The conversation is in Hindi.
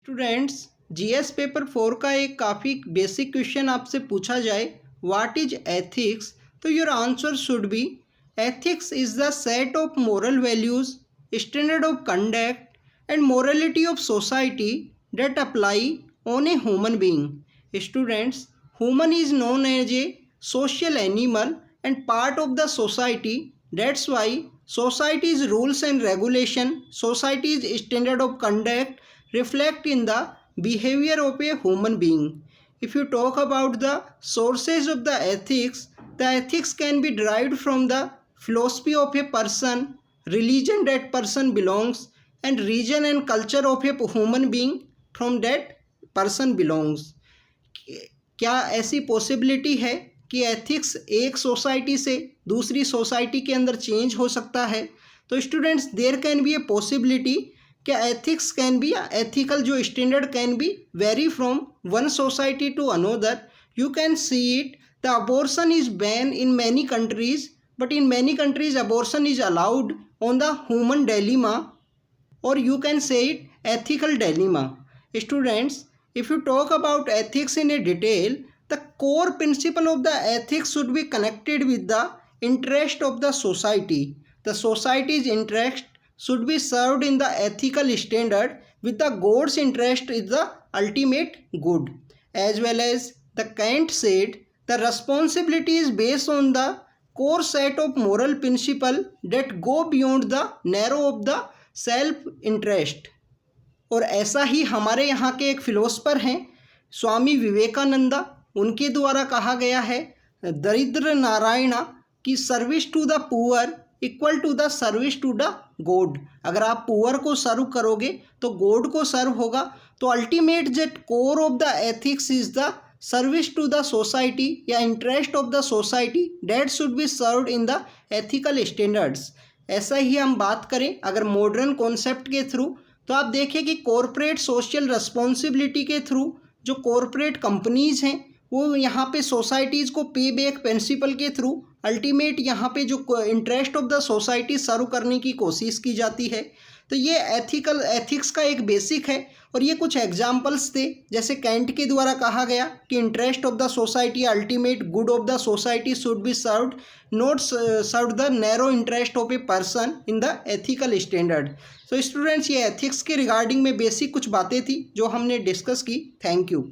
स्टूडेंट्स, जीएस पेपर 4 का एक काफ़ी बेसिक क्वेश्चन आपसे पूछा जाए, व्हाट इज एथिक्स, तो your answer should be ethics is the set of moral values, standard of conduct and morality of society that apply on a human being. Students, human is known as a social animal and part of the society. That's why society's rules and regulation, society's standard of conduct reflect in the behavior of a human being. If you talk about the sources of the ethics can be derived from the philosophy of a person, religion that person belongs, and region and culture of a human being from that person belongs. क्या ऐसी पॉसिबिलिटी है कि एथिक्स एक सोसाइटी से दूसरी सोसाइटी के अंदर चेंज हो सकता है? तो students, there can be a possibility कि एथिक्स कैन बी एथिकल जो standard can be vary from one society to another. You can see it, the abortion is ban in many countries, but in many countries abortion is allowed on the human dilemma, or you can say it ethical dilemma. Students, if you talk about ethics in a detail, the core principle of the ethics should be connected with the interest of the society. The society's interest should be served in the ethical standard, with the God's interest is the ultimate good. As well as the Kant said, the responsibility is based on the core set of moral principles that go beyond the narrow of the self interest. और ऐसा ही हमारे यहाँ के एक फिलोसफर हैं स्वामी विवेकानंदा, उनके द्वारा कहा गया है दरिद्र नारायणा की service to the poor equal to the service to the God. अगर आप पुअर को सर्व करोगे तो गॉड को सर्व होगा. तो ultimate jet core of the ethics is the service to the society या interest of the society that should be served in the ethical standards. ऐसा ही हम बात करें अगर मॉडर्न कॉन्सेप्ट के थ्रू, तो आप देखें कि कॉरपोरेट सोशल रिस्पॉन्सिबिलिटी के थ्रू जो कॉरपोरेट कंपनीज़ हैं वो यहाँ पे सोसाइटीज़ को पे बैक प्रिंसिपल के थ्रू अल्टीमेट यहाँ पे जो इंटरेस्ट ऑफ द सोसाइटी सर्व करने की कोशिश की जाती है. तो ये एथिक्स का एक बेसिक है. और ये कुछ एग्जांपल्स थे, जैसे कैंट के द्वारा कहा गया कि interest of the society ultimate good of the society should be served, not served the narrow interest of a person in the ethical standard. So students, ये एथिक्स के रिगार्डिंग में बेसिक कुछ बातें थी जो हमने डिस्कस की. Thank you.